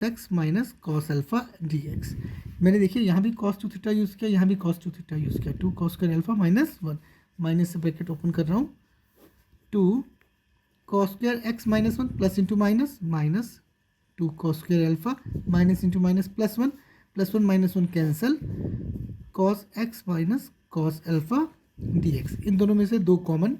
X minus cos alpha d x. मैंने देखिए यहाँ भी कॉस टू थीटा यूज़ किया, यहाँ भी कॉस टू थीटा यूज़ किया। 2 cos square alpha minus 1, minus से ब्रैकेट ओपन कर रहा हूँ, 2 cos square x minus 1 plus into minus minus 2 cos square alpha minus into minus plus one minus one cancel, cos x minus cos alpha d x. इन दोनों में से 2 common,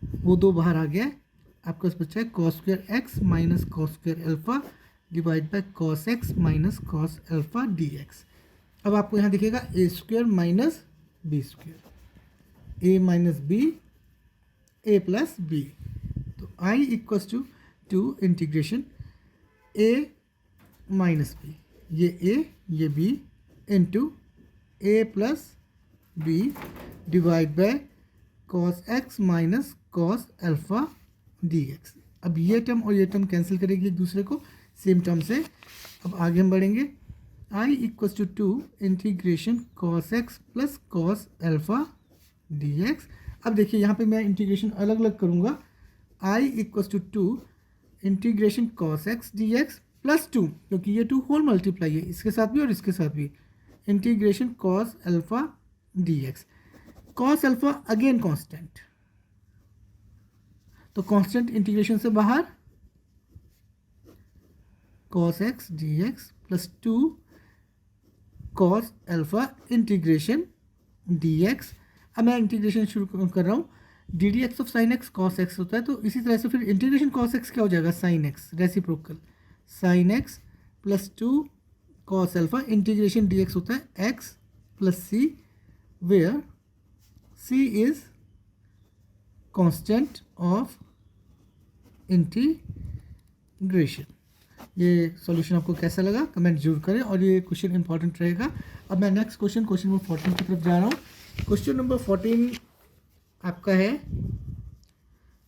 वो 2 बाहर आ गया है। आपके पास बचा है cos square x minus cos square alpha divide by cos x minus cos alpha d x. अब आपको यहाँ दिखेगा a square minus b square, a minus b a plus b. तो I equals to integration a minus b, ये b into a plus b divide by cos x minus cos alpha d x. अब ये term और ये term cancel करेगी एक दूसरे को सेम टर्म से। अब आगे हम बढ़ेंगे, I equals to integration cos x plus cos alpha d x. अब देखिए यहाँ पे मैं इंटीग्रेशन अलग अलग करूँगा, I equals to integration cos x d x plus 2, क्योंकि ये 2 होल मल्टीप्लाई है इसके साथ भी और इसके साथ भी, integration cos alpha d x. Cos alpha again constant, तो कांस्टेंट इंटीग्रेशन से बाहर, cos x d x plus 2 cos alpha integration d x. अब मैं इंटीग्रेशन शुरू कर रहा हूँ, d d x of sine x cos x होता है, तो इसी तरह से फिर इंटीग्रेशन कॉस एक्स क्या हो जाएगा, sine x, reciprocal sine x plus 2 cos alpha integration d x होता है x plus c, where C is constant of integration. ये सॉल्यूशन आपको कैसा लगा कमेंट जरूर करें, और ये क्वेश्चन इंपॉर्टेंट रहेगा। अब मैं नेक्स्ट क्वेश्चन नंबर 14 की तरफ जा रहा हूँ। क्वेश्चन नंबर 14 आपका है,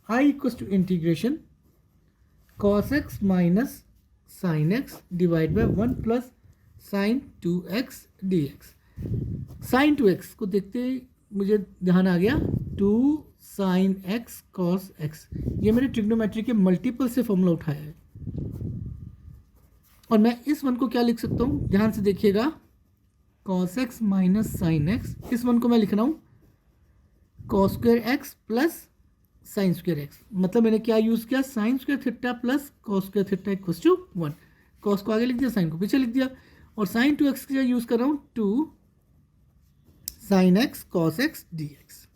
I equals to integration cos x minus sine x divide by 1 plus sine 2x dx। Sine 2x को देखते ही मुझे ध्यान आ गया, 2 साइन एक्स कॉस एक्स, ये मैंने ट्रिग्नोमेट्री के मल्टीपल से फॉर्मूला उठाया है। और मैं इस वन को क्या लिख सकता हूँ, ध्यान से देखिएगा, cos x minus sine x, इस वन को मैं लिख रहा हूँ cos square x plus sine square x. मतलब मैंने क्या यूज़ किया, sine square theta plus cos square theta equals to 1। Cos को आगे लिख दिया, साइन को पीछे लिख दिया, और साइन 2x का यूज़ कर रहा हूँ 2 sign x cos x d x.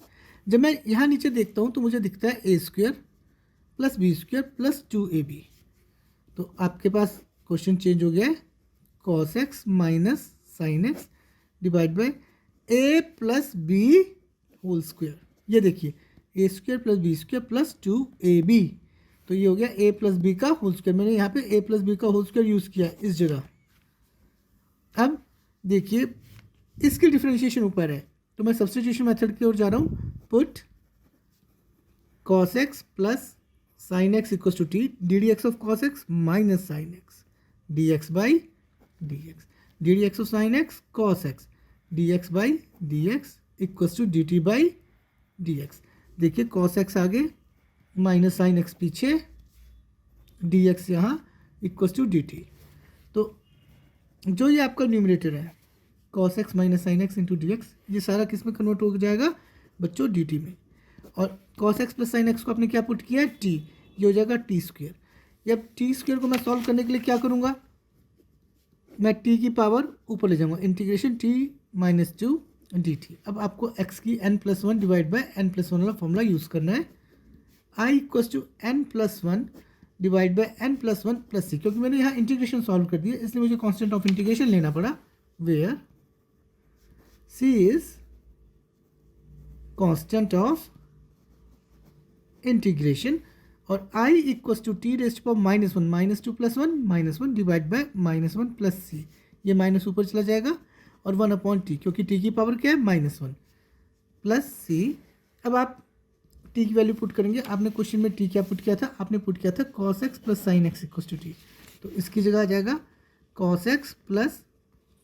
जब मैं यहाँ नीचे देखता हूँ तो मुझे दिखता है a square plus b square plus 2ab। तो आपके पास क्वेश्चन चेंज हो गया है, cos x minus sine x divide by a plus b whole square. ये देखिए a square plus b square plus 2ab, तो ये हो गया ए प्लस बी का होल स्क्वायर। मैंने यहाँ पे ए प्लस बी का होल स्क्वायर यूज़ किया इस जगह। अब देखिए इसकी डिफरेंशिएशन ऊपर है, तो मैं सब्स्टिट्यूशन मेथड की ओर जा रहा हूँ। Put cos x plus sine x equals to t d d x of cos x minus sine x d x by d x, d d x of sine x cos x d x by d x equals to d t by d x. देखिए cos x आगे minus sine x पीछे, d x यहाँ equals to d t. तो जो ये आपका numerator है cos x minus sine x into D x, ये सारा किस में कन्वर्ट हो जाएगा बच्चों, डी टी में। और cos x plus sine x को आपने क्या पुट किया है, टी, ये हो जाएगा टी स्क्वेयर। अब टी स्क्वेयर को मैं सॉल्व करने के लिए क्या करूँगा, मैं टी की पावर ऊपर ले जाऊँगा, integration T minus 2 D T. अब आपको एक्स की n+1 डिवाइड बाई n+1 वाला फॉर्मूला यूज़ करना है, I equals to n+1 divide by n+1 plus C. क्योंकि मैंने यहाँ इंटीग्रेशन सॉल्व कर दिया इसलिए मुझे कांस्टेंट ऑफ इंटीग्रेशन लेना पड़ा, where C is constant of integration, और i equals to t raised power -1 -2 + 1 -1 divide by -1 plus C. ये माइनस ऊपर चला जाएगा और 1/t, क्योंकि t की पावर क्या है -1 प्लस सी। अब आप t की वैल्यू पुट करेंगे, आपने क्वेश्चन में t क्या पुट किया था, आपने पुट किया था cos x plus sine x equals to t, तो इसकी जगह आ जाएगा cos x plus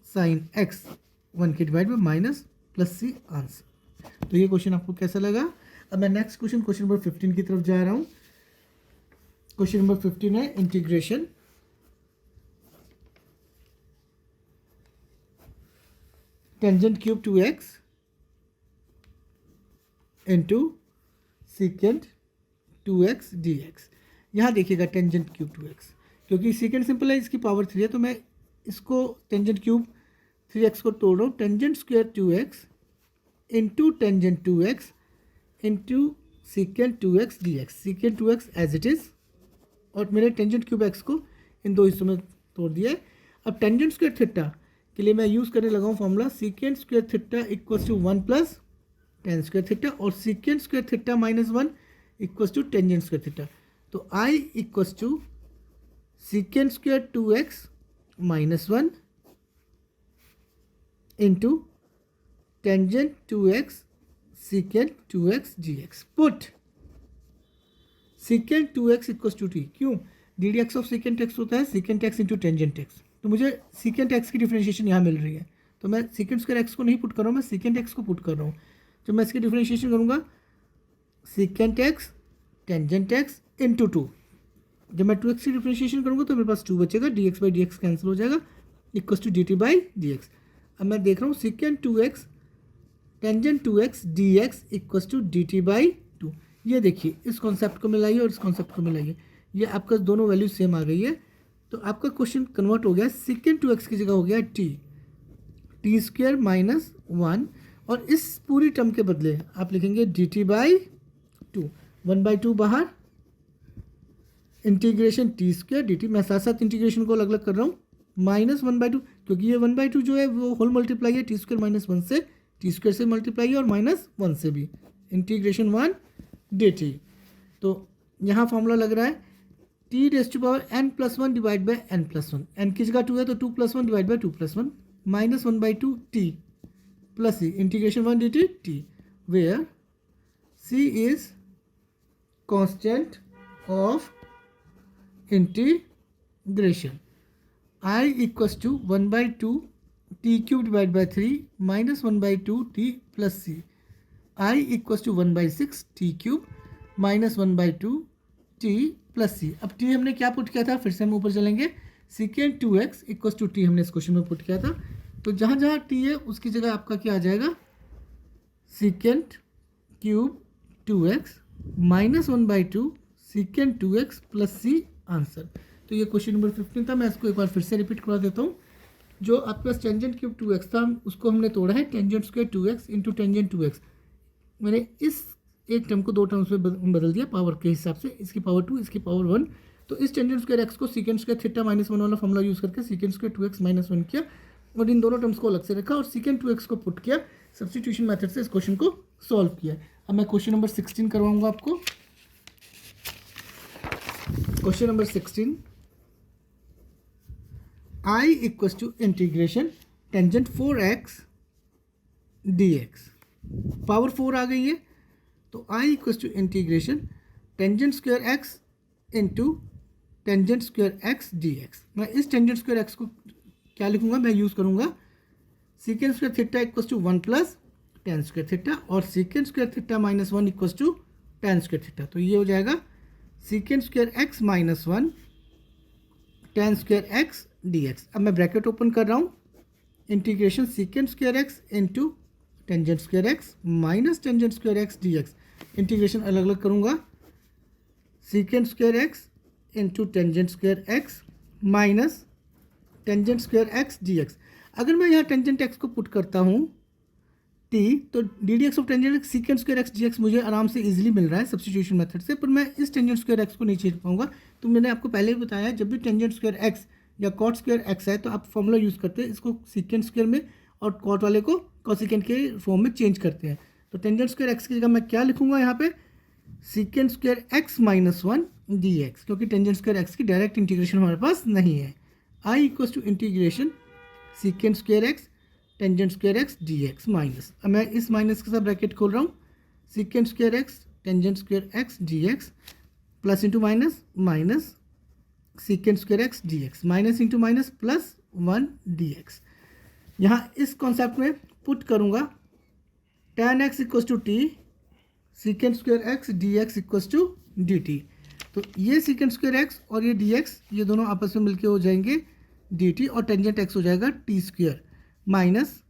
sine x 1 के divide by minus plus C answer. तो ये क्वेश्चन आपको कैसा लगा। अब मैं नेक्स्ट क्वेश्चन नंबर 15 की तरफ जा रहा हूँ। क्वेश्चन नंबर 15 है integration tangent cube 2x into secant 2x dx। यहाँ देखिएगा टेंजेंट क्यूब 2x, क्योंकि सीकेंट सिंपल है, इसकी पावर 3 है, तो मैं इसको टेंजेंट क्यूब 3x को तोड़ रहा हूँ। Tangent square 2x into tangent 2x into secant 2x dx। Secant 2x as it is, और मेरे टेंजेंट क्यूब x को इन दो हिस्सों में तोड़ दिया है। अब टेंजेंट स्क्वायर थीटा के लिए मैं यूज़ करने लगा हूँ formula secant square theta equals to 1 plus tan square theta, और secant square theta minus 1 equals to tangent square theta. तो I equals to secant square 2x minus 1 into tangent 2x secant 2x dx। Put secant 2x equals to t, क्यों d d x of secant x होता है secant x into tangent x, तो मुझे secant x की differentiation यहाँ मिल रही है, तो मैं सीकेंट स्क्वायर एक्स को नहीं पुट कर रहा हूँ, मैं सीकेंट एक्स को पुट कर रहा हूँ। जब मैं इसकी डिफरेंशिएशन करूँगा secant x tangent x into 2, जब मैं 2x की डिफरेंशिएशन करूँगा तो मेरे पास 2 बचेगा, dx by d x cancel हो जाएगा, equals to d t by d x. अब मैं देख रहा हूँ secant 2x tangent 2x dx equals to d t by 2। ये देखिए इस कॉन्सेप्ट को मिलाइए और इस कॉन्सेप्ट को मिलाइए, ये आपका दोनों वैल्यू सेम आ गई है, तो आपका क्वेश्चन कन्वर्ट हो गया। सीकेंट 2x की जगह हो गया टी स्क्वायर माइनस 1, और इस पूरी टर्म के बदले आप लिखेंगे डी टी बाई 2, 1/2 बाहर, integration T square D T, मैं साथ साथ इंटीग्रेशन को अलग अलग कर रहा हूँ, माइनस 1/2, क्योंकि ये 1/2 जो है वो होल मल्टीप्लाई है टी स्क्वायर माइनस 1 से, टी स्क्वायर से मल्टीप्लाई है और माइनस 1 से भी, इंटीग्रेशन 1 डी टी। तो यहाँ फॉर्मूला लग रहा है t raise to power n plus 1 divide by n plus 1, n की जगह 2 है तो 2 plus 1 divide by 2 plus 1 minus 1/2 t plus c integration 1 d t t, where C is constant of integration. I equals to 1/2 t cube divide by 3 minus 1/2 t plus c, I equals to 1/6 t cube minus 1/2 t plus सी। अब T हमने क्या put किया था, फिर से हम ऊपर चलेंगे, secant 2x equals to T हमने इस क्वेश्चन में पुट किया था, तो जहाँ जहाँ टी है उसकी जगह आपका क्या आ जाएगा, secant cube 2x minus 1/2 secant 2x plus सी आंसर। तो ये क्वेश्चन नंबर 15 था, मैं इसको एक बार फिर से रिपीट करा देता हूँ। जो आपके पास टेंजेंट क्यूब 2x था उसको हमने तोड़ा है tangent square 2x into tangent 2x, मैंने इस एक टर्म को दो टर्म्स में बदल दिया पावर के हिसाब से, इसकी पावर 2 इसकी पावर 1, तो इस टेंजेंट स्क्वायर x को सीकेंट स्क्वायर थीटा माइनस 1 वाला फॉर्मूला यूज़ करके सीकेंट स्क्वायर 2x माइनस 1 किया, और इन दोनों टर्म्स को अलग से रखा और सीकेंट 2x को पुट किया, सब्स्टिट्यूशन मेथड से इस क्वेश्चन को सॉल्व किया। अब मैं क्वेश्चन नंबर 16 करवाऊंगा आपको। Question number 16, I equals to integration tangent 4x dx, power 4 आ गई है, तो I equals to integration tangent square x into tangent square x dx। मैं इस टेंजेंट स्क्वायर x को क्या लिखूंगा, मैं यूज़ करूंगा secant square theta equals to 1 plus tan square theta, और secant square theta minus 1 equals to tan square theta, तो ये हो जाएगा secant square x minus 1 tan square x dx। अब मैं ब्रैकेट ओपन कर रहा हूँ, integration secant square x into tangent square x minus tangent square x dx, integration अलग अलग करूँगा, secant square x into tangent square x minus tangent square x dx। अगर मैं यहाँ टेंजेंट x को पुट करता हूँ t, तो D d x of tangent x secant square x d x मुझे आराम से इजीली मिल रहा है सब्स्टिट्यूशन मेथड से, पर मैं इस टेंजेंट स्क्वायर एक्स को नहीं छेड़ पाऊंगा। तो मैंने आपको पहले ही बताया, जब भी टेंजेंट स्क्वायर एक्स या कॉट स्क्वायर एक्स है तो आप फॉर्मूला यूज़ करते हैं इसको सीकेंट स्क्वायर में, और कॉट वाले को कॉसिकेंट के फॉर्म में चेंज करते हैं। तो टेंजेंट स्क्वायर एक्स की जगह मैं क्या लिखूंगा यहाँ पे, secant square x minus 1 d x, क्योंकि टेंजेंट स्क्वायर एक्स की डायरेक्ट इंटीग्रेशन हमारे पास नहीं है। I equals to integration secant square x tangent square x d x minus, अब मैं इस माइनस के साथ ब्रैकेट खोल रहा हूँ, secant square x tangent square x d x plus into minus minus secant square x d x minus into minus plus 1 d x. यहाँ इस कॉन्सेप्ट में पुट करूँगा tan x equals to t secant square x d x equals to d t, तो ये secant square x और ये D x ये दोनों आपस में मिलके हो जाएंगे डी टी, और टेंजेंट एक्स हो जाएगा T square minus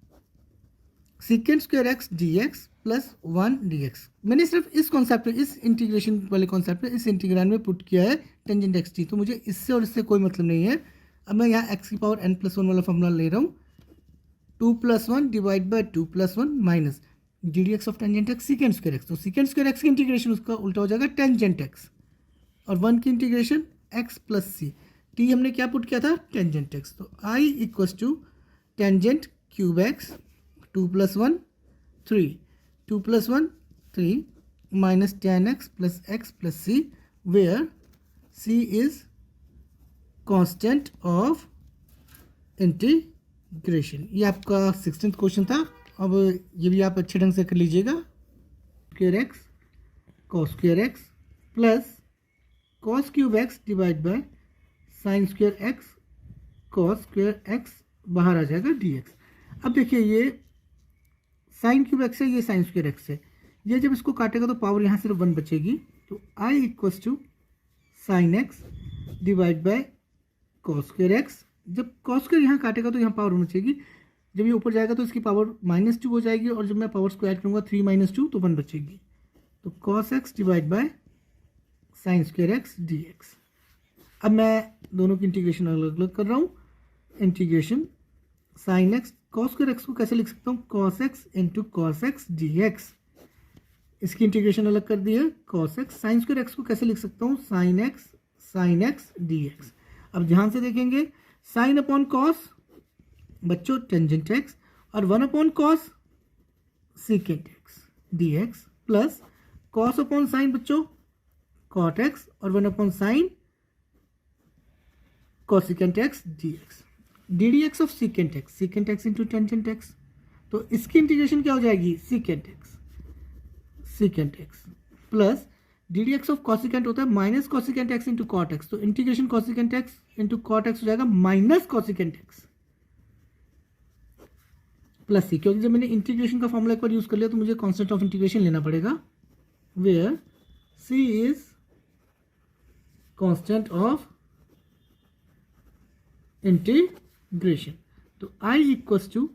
सीकेंड square x d x plus 1 d x. मैंने सिर्फ इस कॉन्सेप्ट में, इस इंटीग्रेशन वाले कॉन्सेप्ट में, इस इंटीग्राल में पुट किया है टेंजेंट एक्स टी। तो मुझे इससे और इससे कोई मतलब नहीं है। अब मैं यहाँ एक्स की पावर एन प्लस वन वाला फॉर्मूला ले रहा हूँ, 2+1 divide by 2+1 minus d d x of tangent x secant square x. तो सीकेंड स्क्वायर एक्स की इंटीग्रेशन उसका उल्टा हो जाएगा टेंजेंट एक्स, और 1 की integration x plus C. T हमने क्या पुट किया था, टेंजेंट एक्स। तो I equals to tangent cube x 2+1 3, 2+1 3 minus tan x plus x plus c, where C is constant of integration. ये आपका 16th क्वेश्चन था। अब ये भी आप अच्छे ढंग से कर लीजिएगा। Square x cos square x plus cos cube x divide by sine square x cos square x, बाहर आ जाएगा डी एक्स। अब देखिए ये साइन क्यूब एक्स है, ये साइन स्क्वायर एक्स है। ये जब इसको काटेगा तो पावर यहाँ सिर्फ 1 बचेगी। तो I equals to sine x divide by cos square x. जब कॉस स्क्वायर यहाँ काटेगा तो यहाँ पावर 1 बचेगी। जब ये ऊपर जाएगा तो इसकी पावर -2 हो जाएगी, और जब मैं पावर स्क्वायर करूँगा 3 - 2 तो 1 बचेगी। तो cos x divide by sine square x d x. अब मैं दोनों की इंटीग्रेशन अलग अलग कर रहा हूँ। Integration sine x cos square x को कैसे लिख सकता हूँ, cos x into cos x d x. इसकी इंटीग्रेशन अलग कर दी है cos x. Sine square x को कैसे लिख सकता हूँ, साइन एक्स डी एक्स। अब ध्यान से देखेंगे, साइन अपॉन कॉस बच्चों टेंजेंट एक्स, और 1 upon cos secant x d x, plus cos upon sine बच्चों कॉट एक्स, और 1 upon sine cosecant x d x. D d x of secant x into tangent x. तो इसकी integration क्या हो जाएगी, secant x plus d d x of cosecant होता है minus cosecant x into cot x. तो integration cosecant x into cot x हो जाएगा minus cosecant x plus C. क्योंकि जब मैंने इंटीग्रेशन का फॉर्मूला एक बार यूज कर लिया तो मुझे कांस्टेंट ऑफ इंटीग्रेशन लेना पड़ेगा, where C is constant of integration. तो I equals to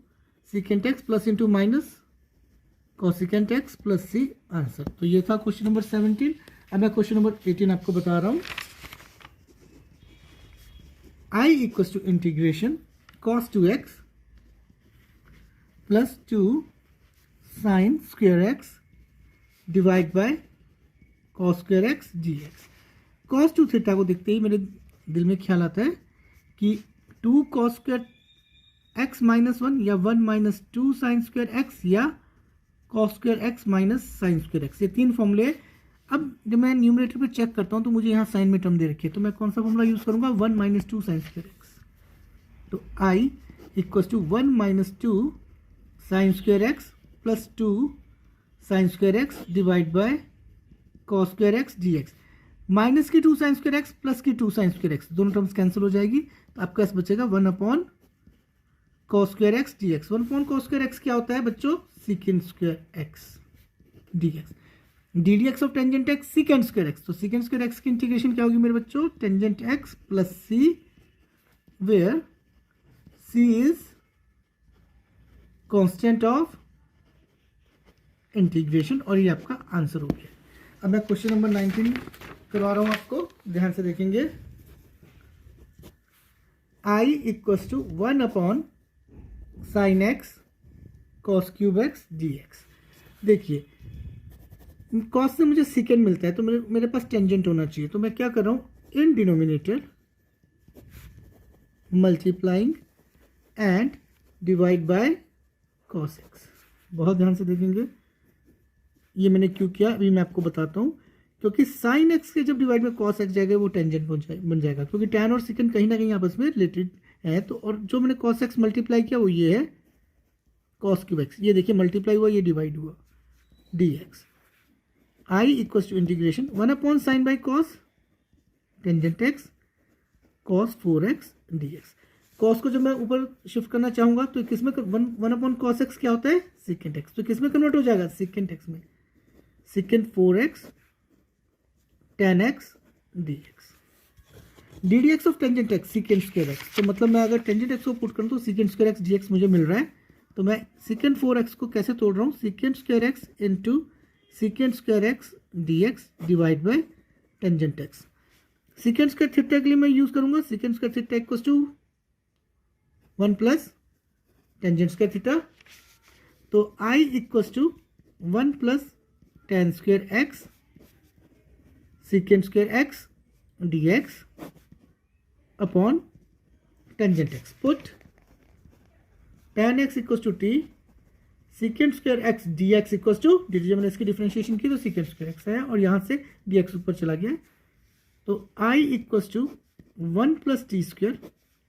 secant x plus into minus cosecant x plus C, answer. तो ये था क्वेश्चन नंबर 17। अब मैं क्वेश्चन नंबर 18 आपको बता रहा हूं। I equals to integration cos 2x plus 2 sine square x divide by cos square x d x. Cos 2 theta को देखते ही मेरे दिल में ख्याल आता है कि 2 कॉस स्क्वायर एक्स माइनस 1, या 1 माइनस 2 साइन स्क्वायर एक्स, या cos square x minus sine square x. ये 3 फॉर्मूले। अब जब मैं न्यूमरेटर पे चेक करता हूँ तो मुझे यहाँ साइन में टर्म दे रखी है, तो मैं कौन सा फॉर्मूला यूज़ करूँगा, 1 माइनस 2 साइन स्क्वायर एक्स। तो I equals to 1 minus 2 sine square x plus 2 sine square x divide by cos square x d x. Minus की 2 साइन स्क्वायर एक्स प्लस की 2 साइन स्क्वायर एक्स, दोनों terms cancel हो जाएगी। तो आपका पास बचेगा 1 upon cos square x d x. 1 upon cos square x क्या होता है बच्चों, secant square x d x. D d x of tangent x secant square x. तो सीकेंट स्क्वायर एक्स की इंटीग्रेशन क्या होगी मेरे बच्चों, tangent x plus c, where C is constant of integration. और ये आपका आंसर हो गया। अब मैं क्वेश्चन नंबर 19 करवा रहा हूं आपको, ध्यान से देखेंगे। I equals to 1 upon sine x cos cube x d x. देखिए कॉस से मुझे सीकेंड मिलता है, तो मेरे पास टेंजेंट होना चाहिए। तो मैं क्या कर रहा हूं, in denominator multiplying and divide by cos x. बहुत ध्यान से देखेंगे, ये मैंने क्यों किया अभी मैं आपको बताता हूँ। क्योंकि साइन एक्स के जब डिवाइड में कॉस एक्स जाएगा वो टेंजेंट बन जाएगा, क्योंकि टैन और सीकेंड कहीं ना कहीं आपस में रिलेटेड है। तो और जो मैंने कॉस एक्स मल्टीप्लाई किया वो ये है कॉस क्यूब एक्स। ये देखिए मल्टीप्लाई हुआ, ये डिवाइड हुआ d x. I equals to integration 1 upon sine by cos tangent x cos 4x d x. Cos को जब मैं ऊपर शिफ्ट करना चाहूँगा तो किसमें 1 अपॉन कॉस एक्स क्या होता है, सीकेंट एक्स। तो किसमें कन्वर्ट हो जाएगा, सीकेंट एक्स में। Secant 4x tan x dx। D d x of tangent x secant square x. तो मतलब मैं अगर टेंजेंट एक्स को पुट करूँ तो secant square x d x मुझे मिल रहा है। तो मैं सीकेंट 4x को कैसे तोड़ रहा हूँ, secant square x into secant square x d x divide by tangent x. Secant square theta के लिए मैं यूज़ करूँगा secant square theta equals to 1 plus tangent square theta. तो I equals to 1 plus tan square x secant square x d x upon tangent x. Put tan x equals to t secant square x d x equals to d t. जब मैंने इसकी differentiation की तो secant square x आया और यहाँ से D x ऊपर चला गया। तो I equals to 1 plus t square,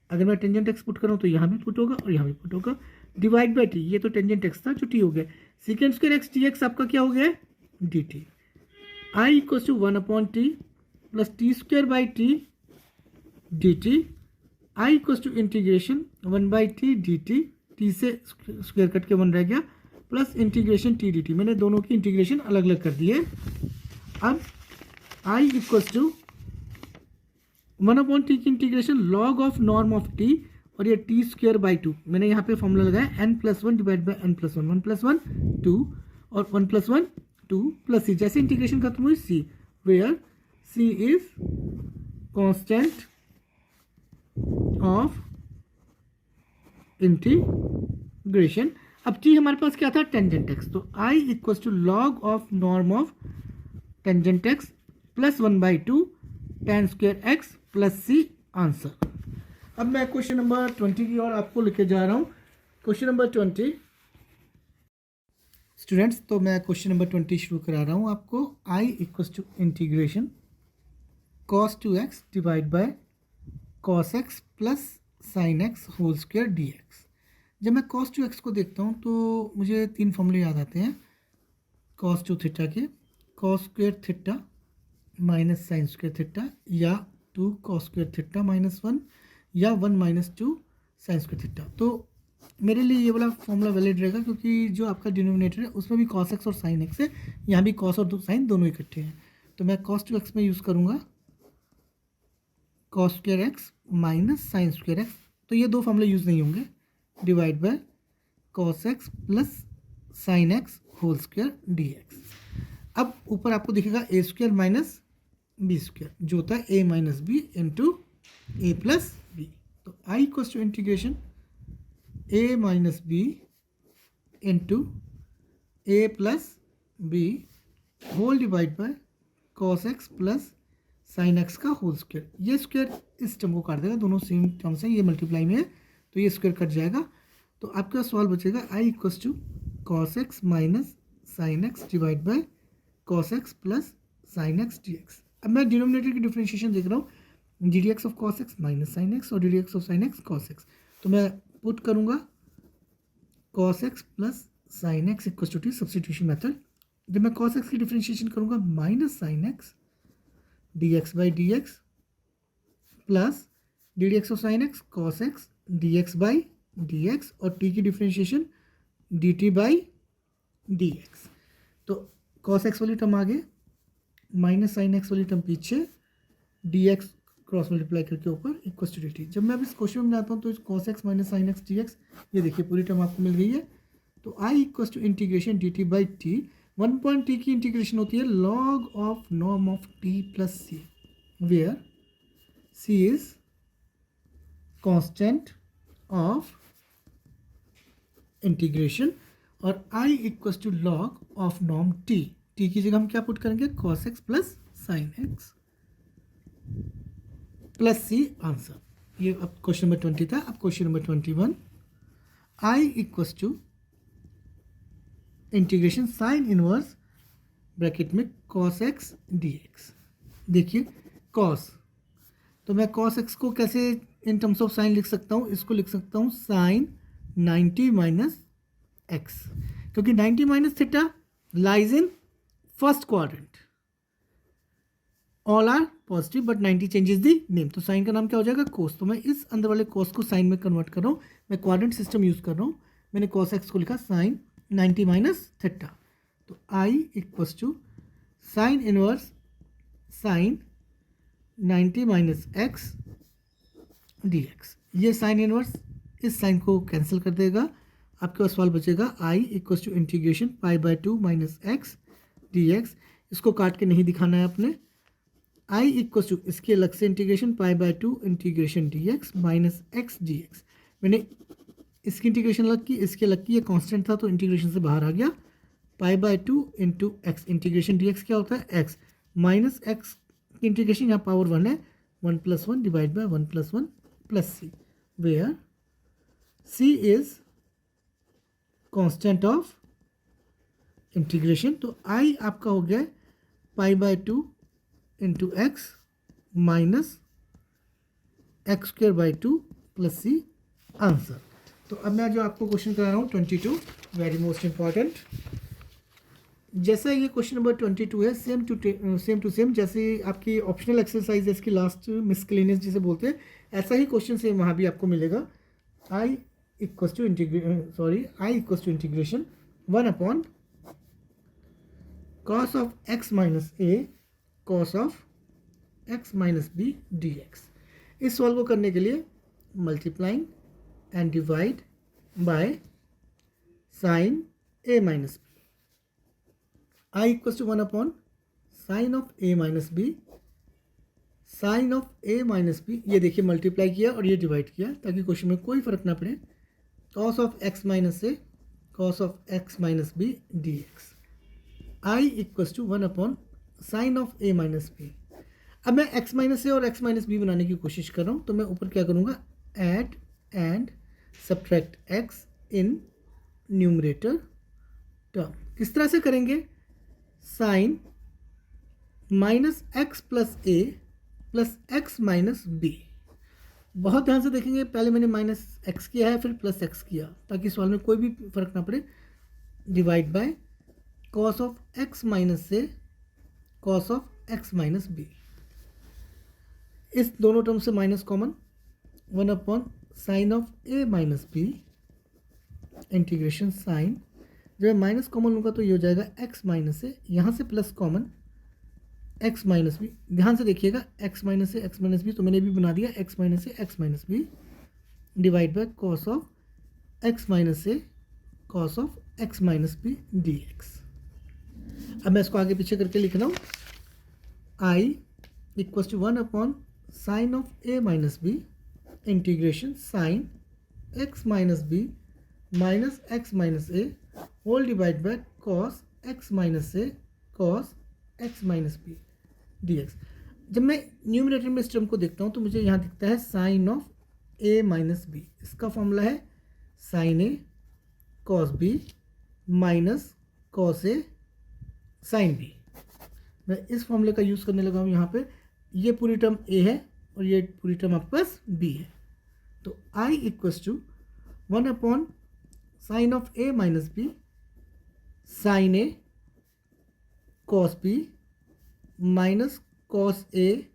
अगर मैं टेंजेंट एक्स पुट करूँ तो यहाँ भी पुट होगा और यहाँ भी पुट होगा, डिवाइड बाई टी। ये तो टेंजेंट एक्स था जो टी हो गया। Secant square x d x आपका क्या हो गया, d t. I equals to 1 upon t plus t square by t d t. I equals to integration 1 by t d t, t से square cut के 1 रह गया, plus integration t d t. मैंने दोनों की इंटीग्रेशन अलग अलग कर दी है। अब आई इक्वल्स टू 1 अपॉन टी की integration log of norm of T और ये टी स्क्वायर बाई 2। मैंने यहाँ पे फॉर्मूला लगाया n+1 डिवाइड बाई n+1, 1 + 1 2 और 1 + 1 2 प्लस सी। जैसे इंटीग्रेशन खत्म हुई c, where C is constant of integration. अब टी हमारे पास क्या था, टेंजेंट एक्स। तो I equals to log of norm of tangent x plus 1/2 tan square x plus C, answer. अब मैं क्वेश्चन नंबर 20 की ओर आपको लेके जा रहा हूँ। क्वेश्चन नंबर 20 स्टूडेंट्स, तो मैं क्वेश्चन नंबर 20 शुरू करा रहा हूँ आपको। I equals to integration cos 2x divide by cos x plus sin x whole square dx। जब मैं cos 2x को देखता हूँ तो मुझे 3 फॉर्मूले याद आते हैं cos 2 थीटा के, cos square theta minus sine square theta, या 2 cos स्क्वायर थीटा -1, या 1 - 2 साइन स्क्वायर थीटा। तो मेरे लिए ये वाला फॉर्मूला वैलिड रहेगा क्योंकि जो आपका डिनोमिनेटर है उसमें भी cos x और sin x है, यहाँ भी cos और sin दोनों इकट्ठे हैं। तो मैं cos 2x में यूज़ करूँगा cos square x minus sine square x, तो ये दो फॉर्मूले यूज़ नहीं होंगे, divide by cos x plus sine x whole square dx। अब ऊपर आपको दिखेगा a square minus b square, जो होता है a minus b into a plus b. तो I equals to integration a minus b into a plus b whole divide by cos x plus sine x का whole square. ये square इस term को काट देगा, दोनों सेम टर्म्स हैं, ये मल्टीप्लाई में है तो ये स्क्वायर कट जाएगा। तो आपका सवाल बचेगा I equals to cos x minus sine x divide by cos x plus sine x dx। अब मैं डिनोमिनेटर की डिफरेंशिएशन देख रहा हूँ, d d x of cos x minus sine x और d d x of sine x cos x। तो मैं put करूँगा cos x plus sine x equals to t, substitution method. जब मैं cos x की डिफरेंशिएशन करूँगा minus sine x d x by d x plus d d x of sine x cos x D x by d x और T की differentiation D t by d x. तो cos x वाली term आगे, minus sine x वाली term पीछे, d x cross multiply करके ऊपर equals to d t. जब मैं अब इस क्वेश्चन में आता हूँ तो cos x minus sine x d x, ये देखिए पूरी टर्म आपको मिल गई है। तो I equals to integration d t by t, 1 point t की इंटीग्रेशन होती है log of norm of t plus c, where C is constant of integration और I equals to log of norm t. T की जगह हम क्या put करेंगे, cos x plus sine x plus सी, answer. ये अब क्वेश्चन नंबर 20 था। अब question number 21, I equals to integration sine inverse bracket में cos x dx। देखिए cos, तो मैं cos x को कैसे इन टर्म्स ऑफ साइन लिख सकता हूँ, इसको लिख सकता हूँ साइन 90 माइनस एक्स, क्योंकि 90 minus theta lies in first quadrant, all are positive but 90 changes the name. तो साइन का नाम क्या हो जाएगा, कोस। तो मैं इस अंदर वाले कोस को साइन में कन्वर्ट कर रहा हूँ, मैं क्वाड्रेंट सिस्टम यूज़ कर रहा हूँ। मैंने cos x को लिखा साइन 90 माइनस थीटा। तो I equals to sine inverse sine 90 minus x d x. ये साइन इनवर्स इस साइन को कैंसिल कर देगा, आपके पास सवाल बचेगा I equal to integration pi by 2 minus x d x. इसको काट के नहीं दिखाना है आपने। आई इक्वल टू इसके अलग से integration pi by 2 integration d x minus x d x. मैंने इसकी इंटीग्रेशन अलग की, इसके अलग की, ये कांस्टेंट था तो इंटीग्रेशन से बाहर आ गया। Pi by 2 into x, integration d x क्या होता है एक्स, माइनस एक्स की इंटीग्रेशन यहाँ पावर 1 है, 1 + 1 divide by 1 + 1 plus c, where C is constant of integration. तो आई आपका हो गया pi by 2 into x minus x square by 2 plus C, answer. तो अब मैं जो आपको क्वेश्चन करा रहा हूँ 22, वेरी मोस्ट इंपॉर्टेंट। जैसा ये क्वेश्चन नंबर 22 है, सेम टू सेम जैसे आपकी ऑप्शनल एक्सरसाइज है इसकी लास्ट मिसक्लेनियस जिसे बोलते हैं, ऐसा ही क्वेश्चन सेम वहाँ भी आपको मिलेगा। I equals to integration 1 upon cos of x minus a cos of x minus b d x. इस सवाल को करने के लिए multiplying and divide by sine a minus b. I equals to 1 upon sine of a minus b, sine of a minus b, ये देखिए multiply किया और ये डिवाइड किया ताकि क्वेश्चन में कोई फर्क ना पड़े। Cos of x minus a cos of x minus b d x. I equals to 1 upon sine of a minus b. अब मैं x माइनस ए और x माइनस बी बनाने की कोशिश कर रहा हूँ, तो मैं ऊपर क्या करूँगा, add and subtract x in numerator term. किस तरह से करेंगे, साइन माइनस एक्स प्लस ए प्लस एक्स माइनस बी। बहुत ध्यान से देखेंगे, पहले मैंने माइनस एक्स किया है फिर प्लस एक्स किया ताकि सवाल में कोई भी फर्क ना पड़े। Divide by cos of x minus a cos of x minus b. इस दोनों टर्म से minus common, 1 upon sine of a minus b integration sine, जब माइनस कॉमन लूँगा तो ये हो जाएगा एक्स माइनस ए, यहाँ से plus common x minus b. ध्यान से देखिएगा, x minus a x minus b तो मैंने भी बना दिया x minus a x minus b divide by cos of x minus a cos of x minus b d x. अब मैं इसको आगे पीछे करके लिख रहा हूँ, I equals to 1 upon sine of a minus b integration sine x minus b minus x minus A whole divide by cos x minus a cos x minus b d x. जब मैं numerator में इस term को देखता हूँ तो मुझे यहाँ दिखता है sine of a minus b. इसका फॉर्मूला है sine a cos b minus cos a sine b. मैं इस फॉर्मूले का यूज़ करने लगा हूँ यहाँ पे। ये पूरी टर्म ए है और ये पूरी टर्म आपके पास बी है। तो I equals to 1 upon sine of a minus b sine a cos b minus cos a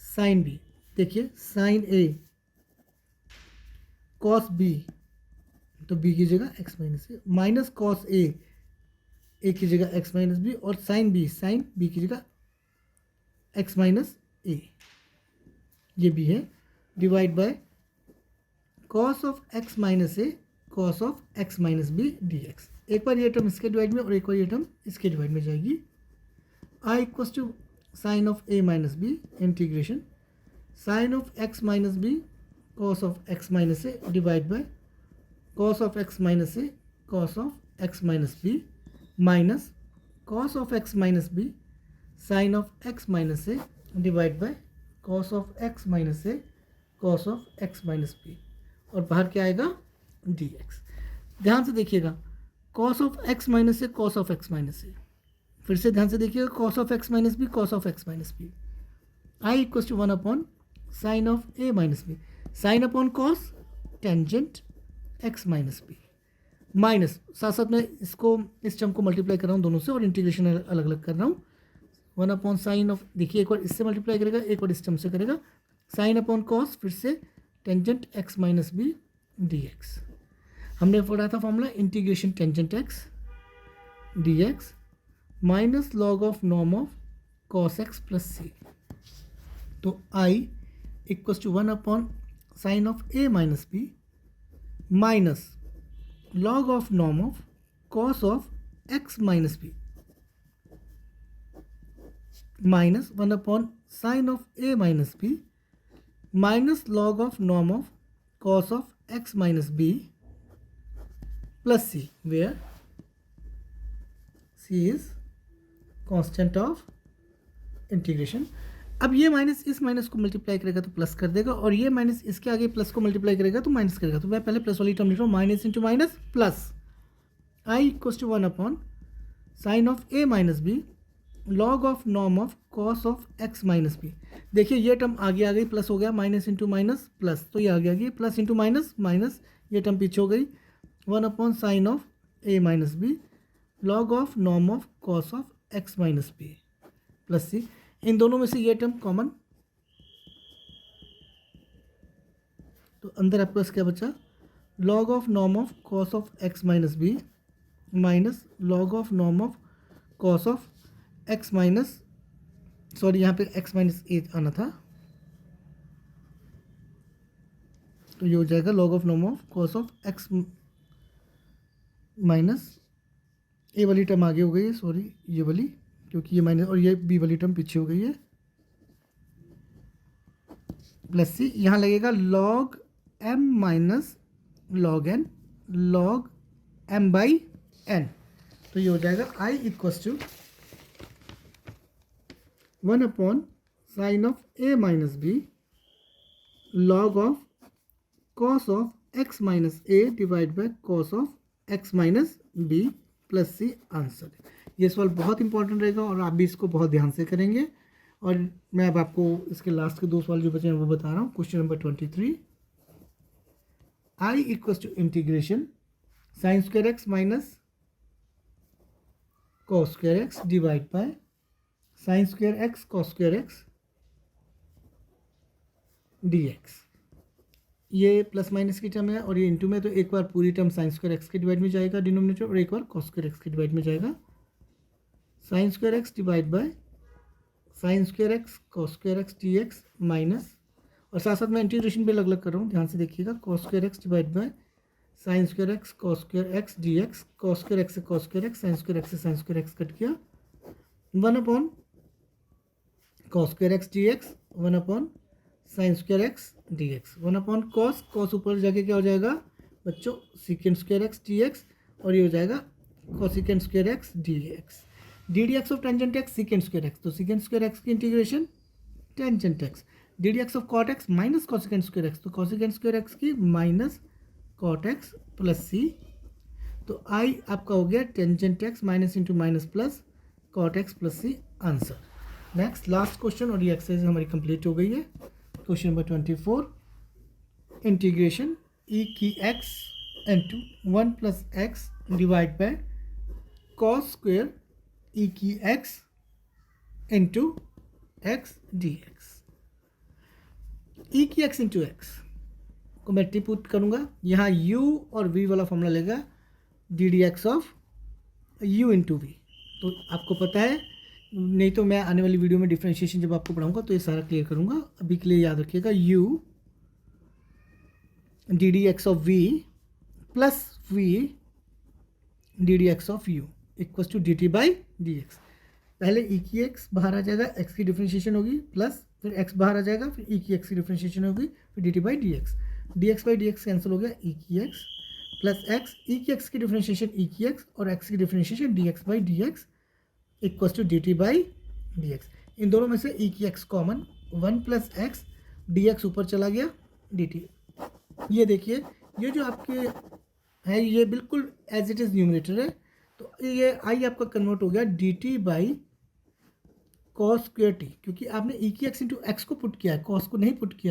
sine b. देखिए साइन ए कॉस बी तो बी की जगह x minus a minus cos a की जगह x minus b और sine b की जगह x minus a, ये भी है divide by cos of x minus a cos of x minus b d x. एक बार ये टर्म इसके डिवाइड में और एक बार ये टर्म इसके डिवाइड में जाएगी। I equals to sine of a minus b integration sine of x minus b cos of x minus a divide by cos of x minus a cos of x minus b minus cos of x minus b sine of x minus a divide by cos of x minus a cos of x minus b और बाहर क्या आएगा d x. ध्यान से देखिएगा, cos of x minus a cos of x minus a, फिर से ध्यान से देखिएगा cos of x minus b cos of x minus b. I equals to 1 upon sine of a minus b sine upon cos tangent x minus b minus साथ साथ में इसको इस टर्म को मल्टीप्लाई कर रहा हूँ दोनों से और इंटीग्रेशन अलग अलग कर रहा हूँ। 1 अपॉन साइन ऑफ, देखिए एक बार इससे मल्टीप्लाई करेगा एक बार इस टर्म से करेगा, साइन अपॉन कॉस फिर से tangent x minus b d x. हमने पढ़ा था formula integration tangent x d x minus log of norm of cos x plus c. तो I equals to 1 upon sine of a minus b minus log of norm of cos of x minus b minus 1 upon sin of a minus b minus log of norm of cos of x minus b plus c, where c is constant of integration. अब ये minus इस minus को multiply करेगा तो plus कर देगा, और ये माइनस इसके आगे प्लस को मल्टीप्लाई करेगा तो माइनस करेगा। तो मैं पहले प्लस वाली टर्म लिख रहा हूँ, minus into minus plus I equals to 1 upon sine of a minus b log of norm of cos of x minus b. देखिए ये टर्म आगे आ गई, प्लस हो गया, माइनस इंटू माइनस प्लस, तो ये आगे आ गई प्लस इंटू माइनस माइनस, ये टर्म पीछे हो गई, 1 upon sine of a minus b log of norm of cos of x minus b plus c. इन दोनों में से ये टर्म कॉमन, तो अंदर आपके पास क्या बचा, log of norm of cos of x minus b minus log of norm of cos of x minus, sorry यहाँ पे एक्स माइनस ए आना था, तो ये हो जाएगा log of norm of cos of x minus, a वाली टर्म आगे हो गई है, सॉरी ये वाली, क्योंकि ये माइनस और ये बी वाली टर्म पीछे हो गई है, प्लस सी। यहाँ लगेगा log m minus log n log m by n, तो ये हो जाएगा I equals to 1 upon sine of a minus b log of cos of x minus a divide by cos of x minus b plus C answer. ये सवाल बहुत important रहेगा और आप भी इसको बहुत ध्यान से करेंगे। और मैं अब आपको इसके लास्ट के 2 सवाल जो बचे हैं वो बता रहा हूँ। Question number 23, I equals to integration sine square x minus cos square x divide by sine square x cos square x d x. ये प्लस माइनस की टर्म है और ये इंटू में, तो एक बार पूरी टर्म साइन स्क्वायर एक्स के डिवाइड में जाएगा डिनोमिनेटर, और एक बार कॉस स्क्वायर एक्स के डिवाइड में जाएगा। Sine square x divide by sine square x cos square x d x minus, और साथ साथ मैं इंटीग्रेशन भी अलग अलग कर रहा हूँ, ध्यान से देखिएगा, cos square x divide by sine square x cos square x d x, cos square x से cos square x, sine square x से साइन स्क्वायर एक्स कट किया, 1 upon cos square x d x, 1 upon sine square x d x, 1 upon cos, cos ऊपर जाके क्या हो जाएगा बच्चों, secant square x d x, और ये हो जाएगा cosecant square x d x, d d x of tangent x secant square x, तो सीकेंड स्क्वायर एक्स की integration tangent x, d d x of cot x minus cosecant square x, तो cosecant square x की minus cot x plus c, तो I आपका हो गया tangent x minus into minus plus cot x plus सी answer. Next last question, और ये exercise हमारी complete हो गई है। क्वेश्चन नंबर 24, इंटीग्रेशन ई की x into 1 plus x divide by cos square e की x into x d x. E की x into x को मैं टिपुट करूँगा, यहाँ u और v वाला फॉर्मूला लेगा d d x of u into v, तो आपको पता है, नहीं तो मैं आने वाली वीडियो में डिफ्रेंशिएशन जब आपको पढ़ाऊंगा तो ये सारा क्लियर करूंगा। अभी के लिए याद रखिएगा u d d x of v plus v d d x of u equals to d t by d x. पहले e की x बाहर आ जाएगा, x की डिफ्रेंशिएशन होगी, प्लस फिर x बाहर आ जाएगा, फिर e की x की डिफ्रेंशिएशन होगी, फिर d t by d x, d x by d x cancel हो गया, e की x प्लस x, e की x की डिफ्रेंशिएशन e की x और x की differentiation d x by d x equals to d t by d x. इन दोनों में से ई की x common, 1 plus x d x ऊपर चला गया डी टी। ये देखिए, ये जो आपके है ये बिल्कुल एज इट इज़ न्यूमरेटर है, तो ये आई आपका कन्वर्ट हो गया d t by cos square T, क्योंकि आपने ई की एक्स इंटू एक्स को पुट किया है, कॉस को नहीं पुट किया।